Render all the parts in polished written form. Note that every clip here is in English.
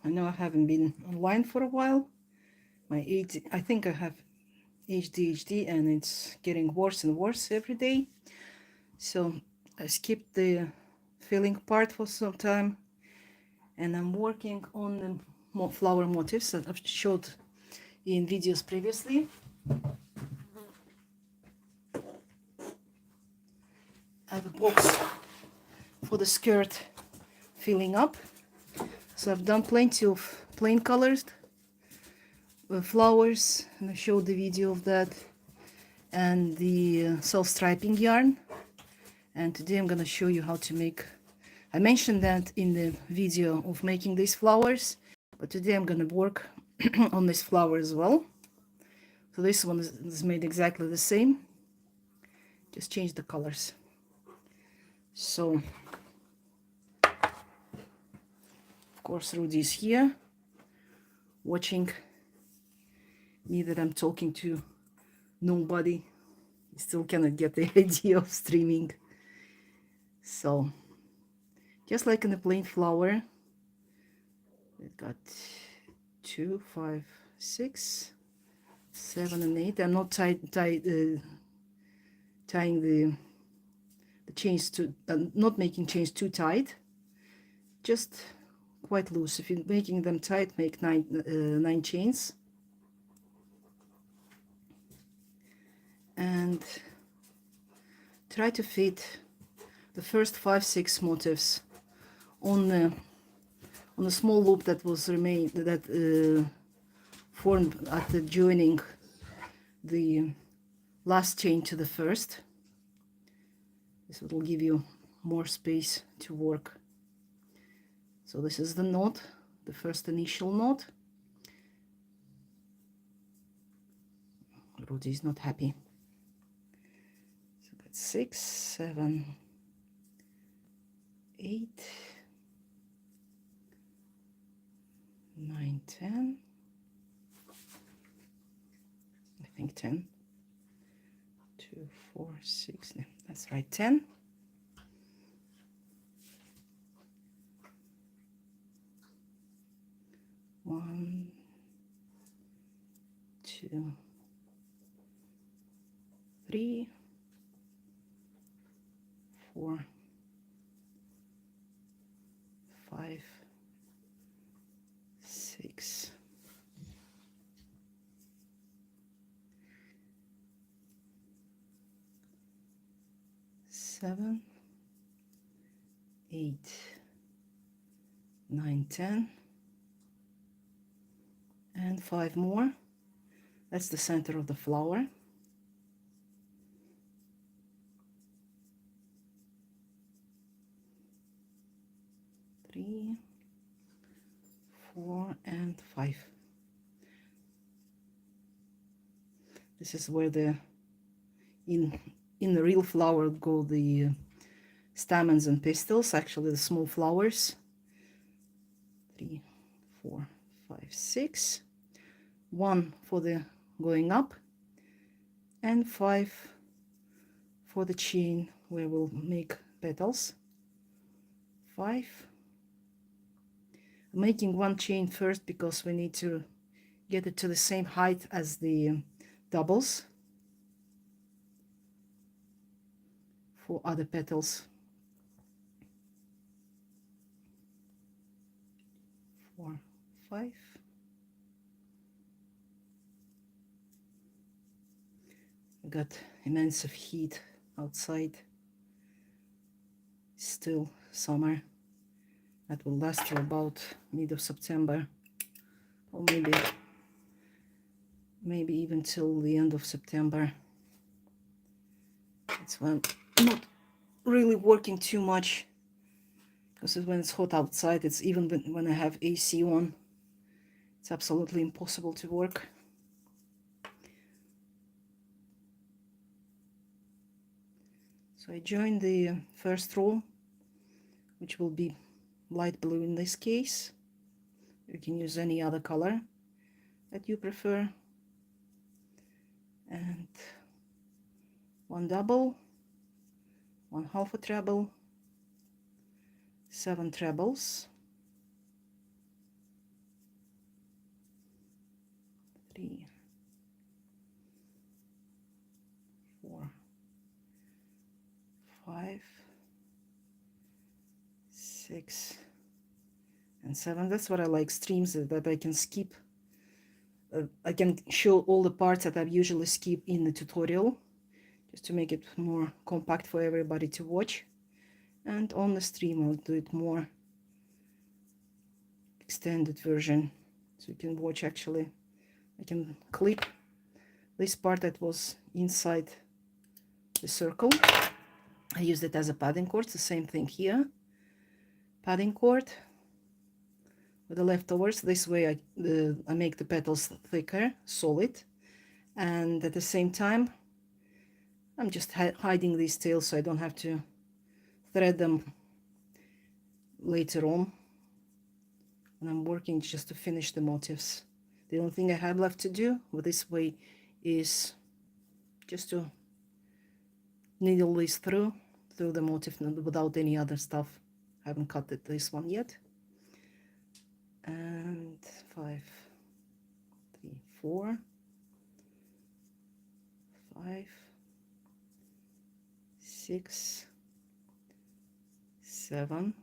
I know I haven't been online for a while. I think I have ADHD and it's getting worse and worse every day. So I skipped the filling part for some time and I'm working on the flower motifs that I've showed in videos previously. I have a box for the skirt filling up. So I've done plenty of plain colors, flowers, and I showed the video of that, and the self-striping yarn. And today I'm going to show you how to make, I mentioned that in the video of making these flowers, but today I'm going to work on this flower as well. So this one is made exactly the same, just change the colors. So of course Rudy is here watching me that I'm talking to nobody. He still cannot get the idea of streaming. So just like in the plain flower, we've got 2, 5, 6, 7 and 8. I'm not tying the chains to, not making chains too tight, just quite loose. If you're making them tight, make 9 chains. And try to fit the first 5, 6 motifs on the small loop that was formed at the joining the last chain to the first. This will give you more space to work. So this is the knot, the first initial knot. Rudy is not happy. So that's 6, 7, 8, 9, 10. I think 10. 2, 4, 6. No, that's right, 10. One, 2, 3, 4, 5, 6, 7, 8, 9, 10, and 5 more. That's the center of the flower. 3, 4, and 5. This is where the in the real flower go the stamens and pistils, actually the small flowers. 3, 4, 5, 6. 1 for the going up, and 5 for the chain where we'll make petals. 5. I'm making 1 chain first because we need to get it to the same height as the doubles for other petals. 4, 5. I got immense of heat outside. Still summer. That will last till about mid of September, or maybe even till the end of September. That's when I'm not really working too much, because when it's hot outside, it's even when I have AC on, it's absolutely impossible to work. So I joined the first row, which will be light blue in this case. You can use any other color that you prefer. And 1 double, 1 half a treble, 7 trebles, 3, 4, 5, 6, and 7. That's what I like, streams that I can skip. I can show all the parts that I usually skip in the tutorial, just to make it more compact for everybody to watch. And on the stream I'll do it more extended version, so you can watch. Actually, I can clip this part that was inside the circle. I used it as a padding cord. It's the same thing here, padding cord with the leftovers. This way I make the petals thicker, solid, and at the same time I'm just hiding these tails so I don't have to thread them later on when I'm working, just to finish the motifs. The only thing I have left to do with this way is just to needle this through the motif without any other stuff. I haven't cut this one yet. And 5, 3, 4, 5, 6, 7,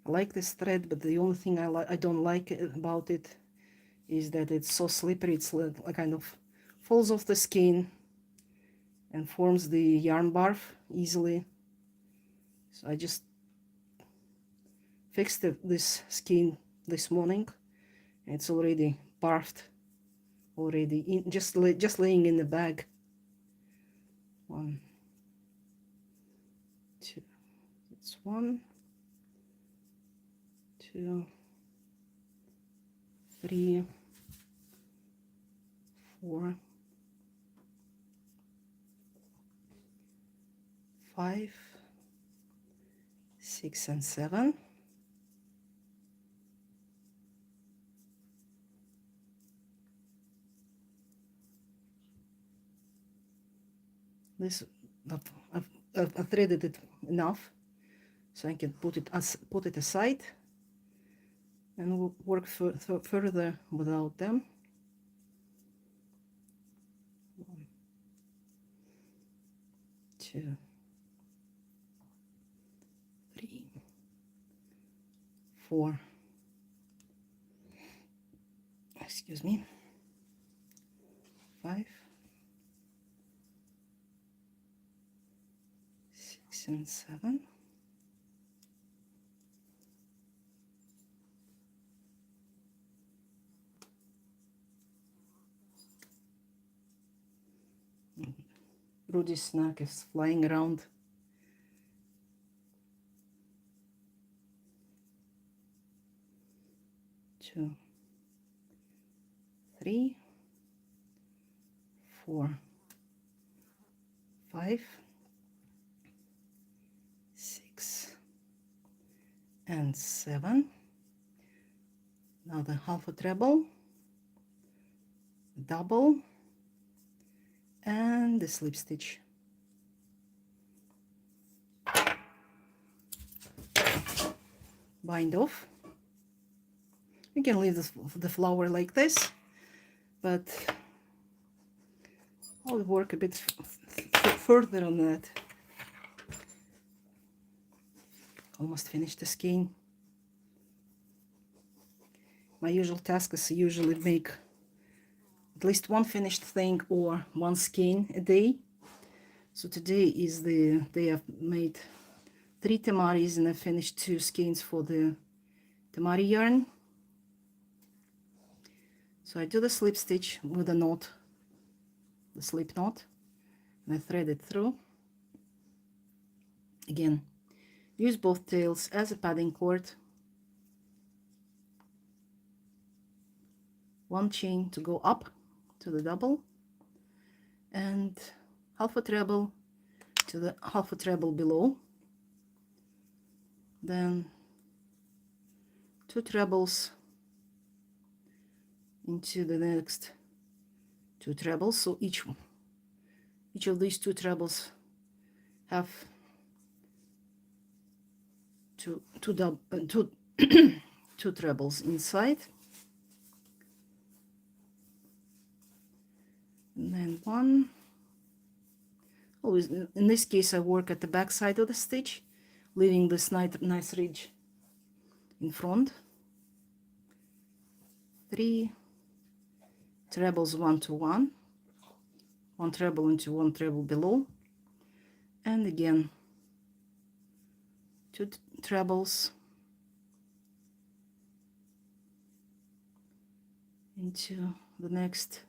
I like this thread, but the only thing I don't like about it is that it's so slippery. It's like kind of falls off the skin and forms the yarn barf easily. So I just fixed this skin this morning, and it's already barfed already, in just laying in the bag. 1, 2, it's 1, 2, 3, 4, 5, 6, and 7. This I've threaded it enough so I can put it aside and work further without them. 1, 2, 3, 4, excuse me, 5, 6, and 7. Rudy's snack is flying around. 2, 3, 4, 5, 6, and 7. Now the half a treble, double, and the slip stitch. Bind off. You can leave the flower like this, but I'll work a bit further on that. Almost finished the skein. My usual task is to usually make at least one finished thing or one skein a day. So today is the day I've made 3 tamaris, and I finished 2 skeins for the tamari yarn. So I do the slip stitch with a knot, the slip knot, and I thread it through. Again, use both tails as a padding cord. 1 chain to go up to the double, and half a treble to the half a treble below. Then 2 trebles into the next 2 trebles. So each of these 2 trebles have two two trebles inside, and then one. Always in this case I work at the back side of the stitch, leaving this nice ridge in front. 3 trebles, 1 to 1, 1 treble into 1 treble below, and again 2 trebles into the next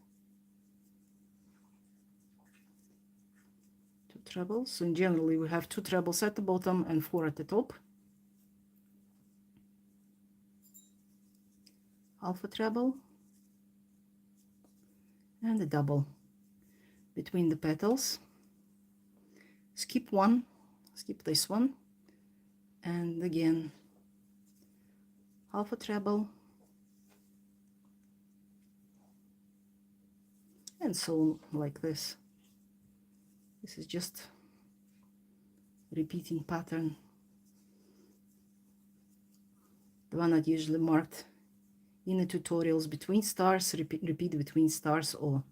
2 trebles. So generally we have 2 trebles at the bottom and 4 at the top. Half a treble and a double between the petals. Skip one, skip this one, and again half a treble, and so like this. This is just repeating pattern, the one that usually marked in the tutorials between stars, repeat between stars, or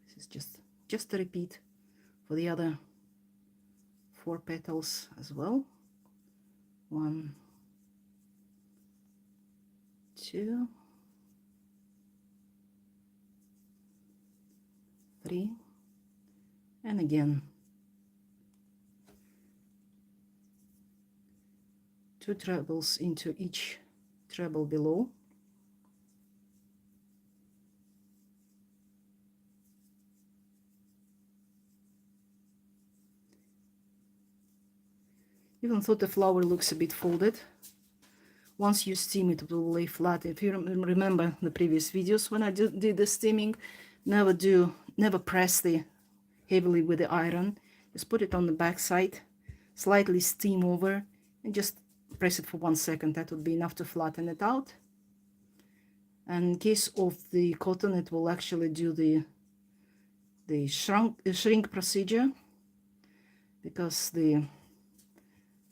this is just a repeat for the other 4 petals as well. 1, 2, 3, and again 2 trebles into each treble below. Even though the flower looks a bit folded, once you steam it, it will lay flat. If you remember the previous videos when I did the steaming, never press heavily with the iron. Just put it on the back side, slightly steam over, and just press it for 1 second. That would be enough to flatten it out. And in case of the cotton, it will actually do the shrink procedure, because the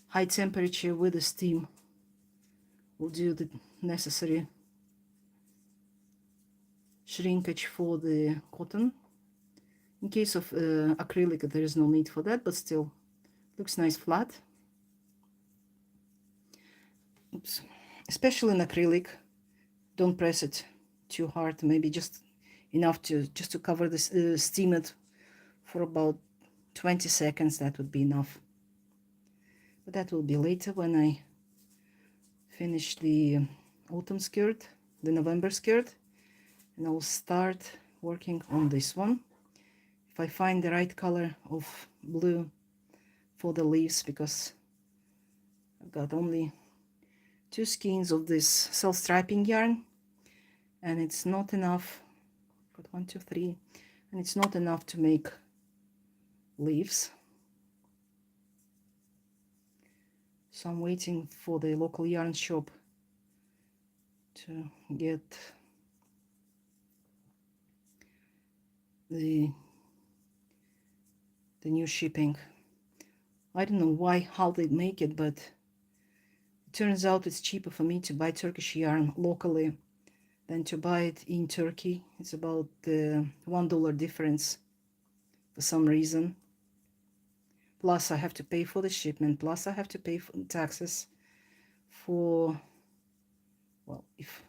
high temperature with the steam will do the necessary shrinkage for the cotton. In case of acrylic, there is no need for that, but still looks nice flat. Oops. Especially in acrylic, don't press it too hard, maybe just enough to cover this, steam it for about 20 seconds. That would be enough, but that will be later when I finish the autumn skirt, the November skirt, and I'll start working on this one. If I find the right color of blue for the leaves, because I've got only 2 skeins of this self-striping yarn, and it's not enough. Got 1, 2, 3, and it's not enough to make leaves. So I'm waiting for the local yarn shop to get the new shipping. I don't know how they make it, but it turns out it's cheaper for me to buy Turkish yarn locally than to buy it in Turkey. It's about $1 difference for some reason. Plus I have to pay for the shipment, plus I have to pay for taxes for, well, if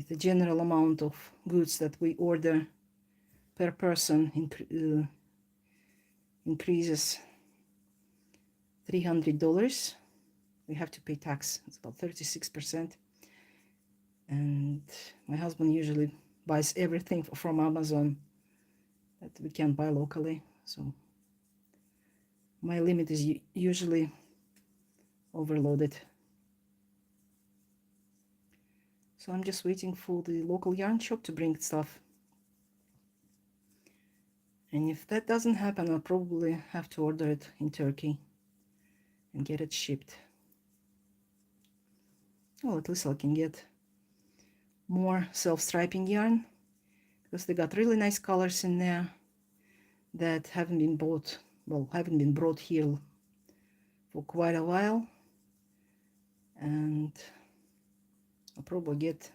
the general amount of goods that we order per person increases $300, we have to pay tax. It's about 36%. And my husband usually buys everything from Amazon that we can buy locally, so my limit is usually overloaded. So I'm just waiting for the local yarn shop to bring stuff. And if that doesn't happen, I'll probably have to order it in Turkey and get it shipped. Well, at least I can get more self-striping yarn, because they got really nice colors in there. that haven't been brought here for quite a while, and I'll probably get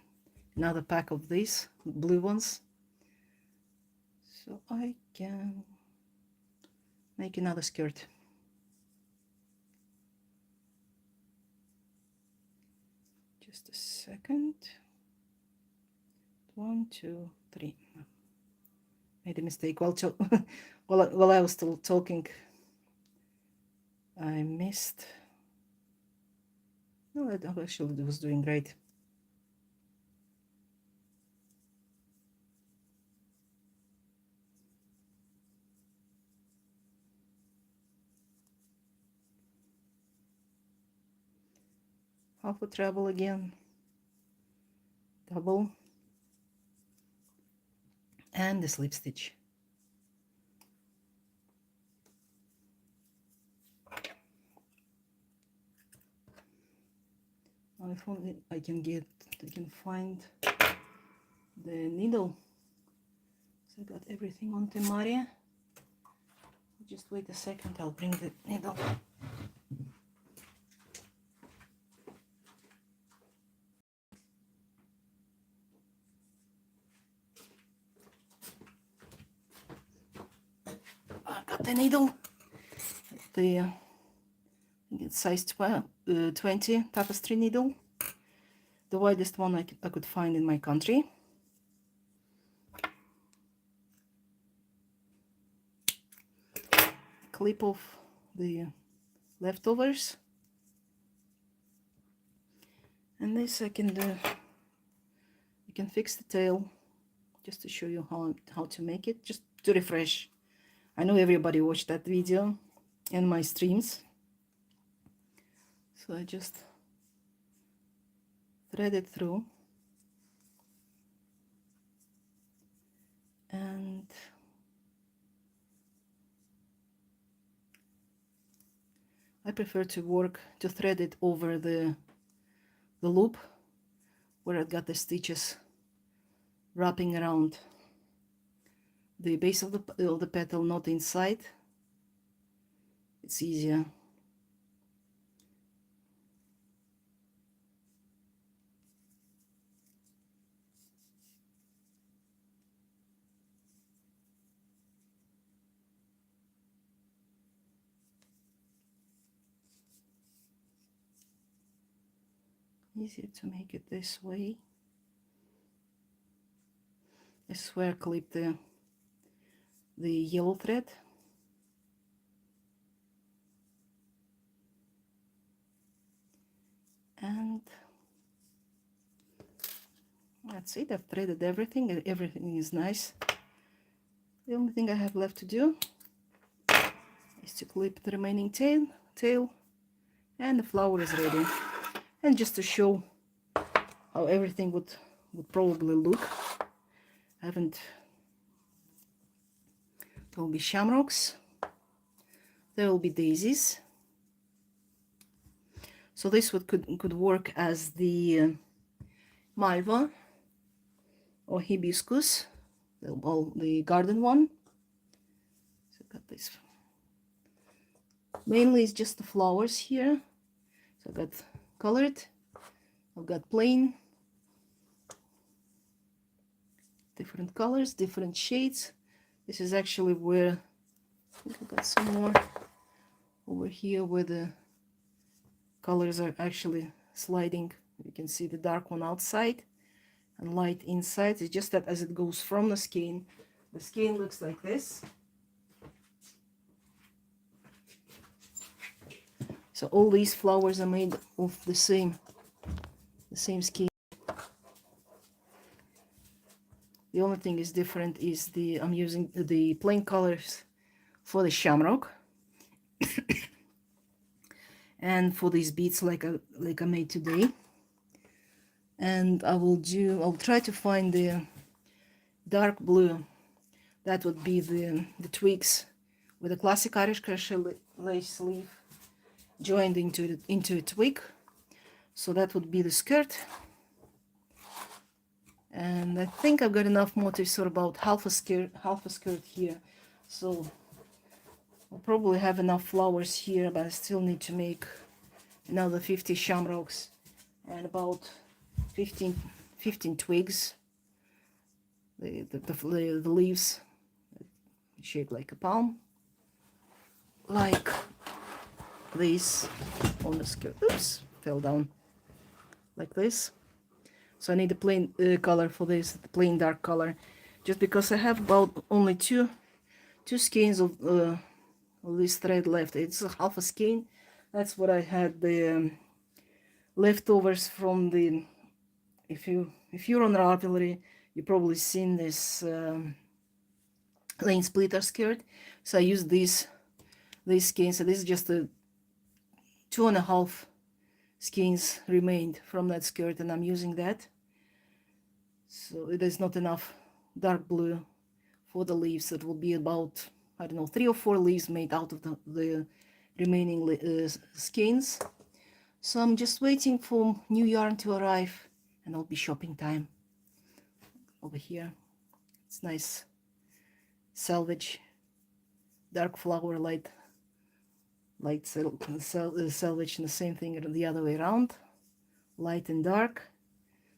another pack of these blue ones so I can make another skirt. Just a second. 1, 2, 3. Made a mistake while I was still talking. I missed. No, I actually was doing great. Half a treble again, double, and the slip stitch. Now if only I can find the needle. So I got everything on Temaria. Just wait a second, I'll bring the needle. I got the needle. I think it's size 20 tapestry needle. The widest one I could find in my country. Clip off the leftovers. And this I can do. You can fix the tail, just to show you how to make it, just to refresh. I know everybody watched that video and my streams, so I just thread it through, and I prefer to thread it over the loop where I got the stitches wrapping around the base of the petal, not inside. It's easier. Easier to make it this way. I swear clip the yellow thread. And that's it. I've threaded everything and everything is nice. The only thing I have left to do is to clip the remaining tail, and the flower is ready. And just to show how everything would probably look, there will be shamrocks, there will be daisies. So this could work as the malva or hibiscus, the garden one. So I got this. Mainly it's just the flowers here. So I got colored, I've got plain, different colors, different shades. This is actually where I think I got some more over here where the colors are actually sliding. You can see the dark one outside and light inside. It's just that as it goes from the skein looks like this. So all these flowers are made of the same skein. The only thing is different is I'm using the plain colors for the shamrock and for these beads like I made today. And I'll try to find the dark blue. That would be the twigs with a classic Irish crochet lace sleeve joined into a twig. So that would be the skirt. And I think I've got enough motifs for about half a skirt here. So I'll probably have enough flowers here, but I still need to make another 50 shamrocks and about 15 twigs. The leaves shaped like a palm, like this on the skirt. Oops, fell down like this. So I need a plain color for this, the plain dark color, just because I have about only two skeins of this thread left. It's a half a skein. That's what I had the leftovers from the. If you're on Ravelry, you've probably seen this lane splitter skirt. So I used these skeins. So this is just a 2.5 skeins remained from that skirt, and I'm using that. So it is not enough dark blue for the leaves. It will be about, I don't know, 3 or 4 leaves made out of the remaining skeins. So I'm just waiting for new yarn to arrive, and it'll be shopping time. Over here, it's nice selvage, dark flower, light selvage, and the same thing the other way around, light and dark.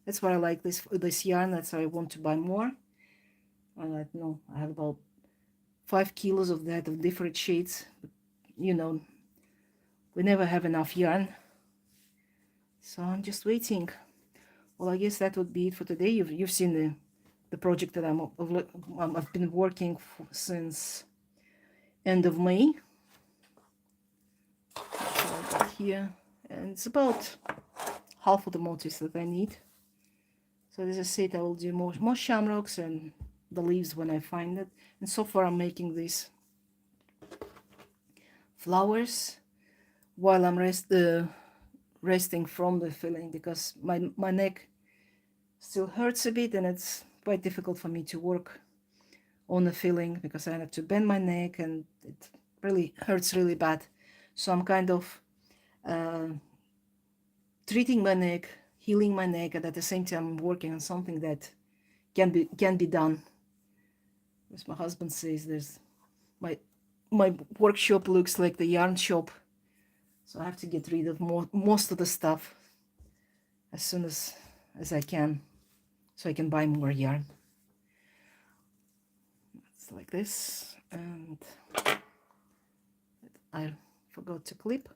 That's why I like this yarn. That's why I want to buy more. I don't know, I have about 5 kilos of that, of different shades. But, you know, we never have enough yarn, so I'm just waiting. Well, I guess that would be it for today. You've seen the project that I've been working since end of May. So here, and it's about half of the motifs that I need. So as I said, I will do more shamrocks and the leaves when I find it. And so far I'm making these flowers while I'm resting from the filling, because my neck still hurts a bit, and it's quite difficult for me to work on the filling because I have to bend my neck and it really hurts really bad. So I'm kind of treating my neck, healing my neck, and at the same time I'm working on something that can be done. As my husband says, there's my workshop looks like the yarn shop, so I have to get rid of most of the stuff as soon as I can, so I can buy more yarn. It's like this, and I forgot to clip.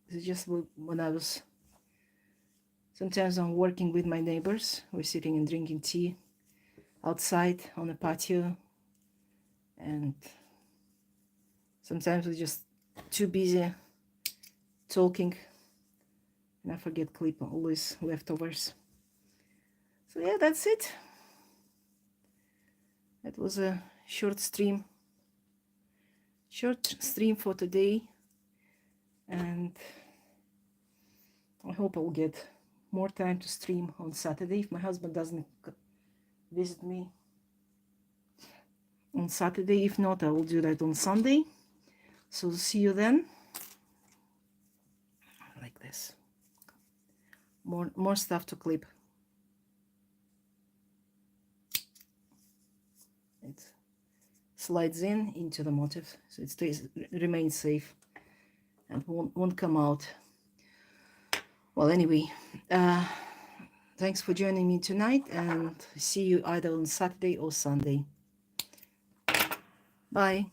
This is just when I was. Sometimes I'm working with my neighbors. We're sitting and drinking tea outside on the patio, and sometimes we're just too busy talking, and I forget clip all these leftovers. So yeah, that's it. That was a short stream for today, and I hope I'll get more time to stream on Saturday if my husband doesn't visit me on Saturday. If not, I will do that on Sunday. So see you then. Like this. More stuff to clip. It slides into the motif, so it remains safe and won't come out. Well, anyway, thanks for joining me tonight, and see you either on Saturday or Sunday. Bye.